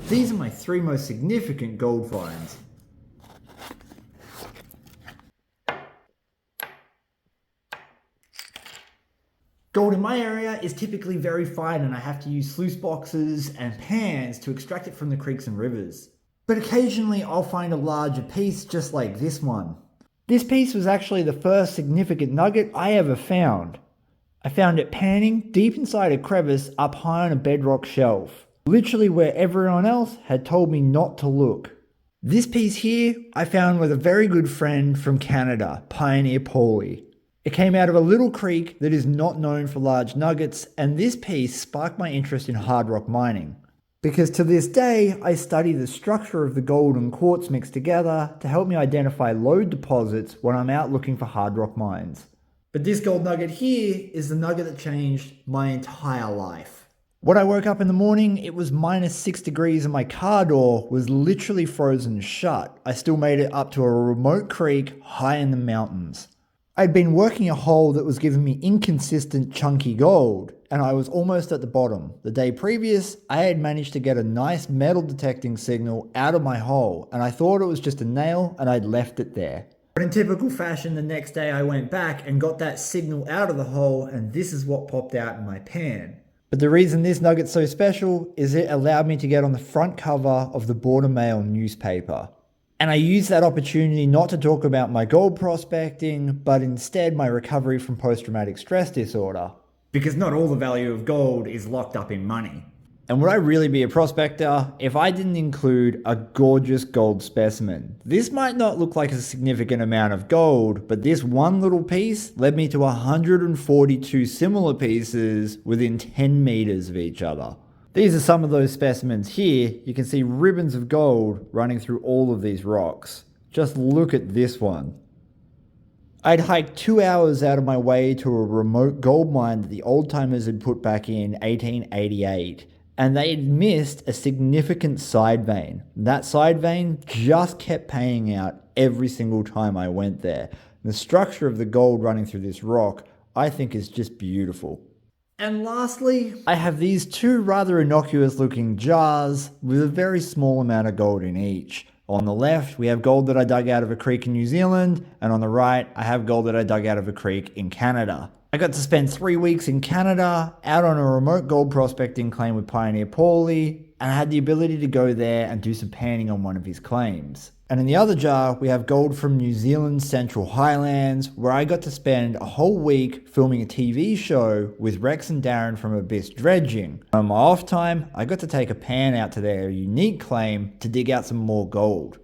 These are my 3 most significant gold finds. Gold in my area is typically very fine and I have to use sluice boxes and pans to extract it from the creeks and rivers. But occasionally I'll find a larger piece just like this one. This piece was actually the first significant nugget I ever found. I found it panning deep inside a crevice up high on a bedrock shelf, literally where everyone else had told me not to look. This piece here I found with a very good friend from Canada, Pioneer Paulie. It came out of a little creek that is not known for large nuggets, and this piece sparked my interest in hard rock mining. Because to this day, I study the structure of the gold and quartz mixed together to help me identify lode deposits when I'm out looking for hard rock mines. But this gold nugget here is the nugget that changed my entire life. When I woke up in the morning, it was -6 degrees and my car door was literally frozen shut. I still made it up to a remote creek high in the mountains. I'd been working a hole that was giving me inconsistent chunky gold, and I was almost at the bottom. The day previous, I had managed to get a nice metal detecting signal out of my hole, and I thought it was just a nail and I'd left it there. But in typical fashion, the next day I went back and got that signal out of the hole, and this is what popped out in my pan. But the reason this nugget's so special is it allowed me to get on the front cover of the Border Mail newspaper. And I used that opportunity not to talk about my gold prospecting, but instead my recovery from post-traumatic stress disorder. Because not all the value of gold is locked up in money. And would I really be a prospector if I didn't include a gorgeous gold specimen? This might not look like a significant amount of gold, but this one little piece led me to 142 similar pieces within 10 meters of each other. These are some of those specimens here. You can see ribbons of gold running through all of these rocks. Just look at this one. I'd hiked 2 hours out of my way to a remote gold mine that the old timers had put back in 1888, and they had missed a significant side vein. That side vein just kept paying out every single time I went there. The structure of the gold running through this rock, I think, is just beautiful. And lastly, I have these 2 rather innocuous looking jars with a very small amount of gold in each. On the left, we have gold that I dug out of a creek in New Zealand, and on the right, I have gold that I dug out of a creek in Canada. I got to spend 3 weeks in Canada, out on a remote gold prospecting claim with Pioneer Paulie, and I had the ability to go there and do some panning on one of his claims. And in the other jar, we have gold from New Zealand's Central Highlands, where I got to spend a whole week filming a TV show with Rex and Darren from Abyss Dredging. On my off time, I got to take a pan out to their unique claim to dig out some more gold.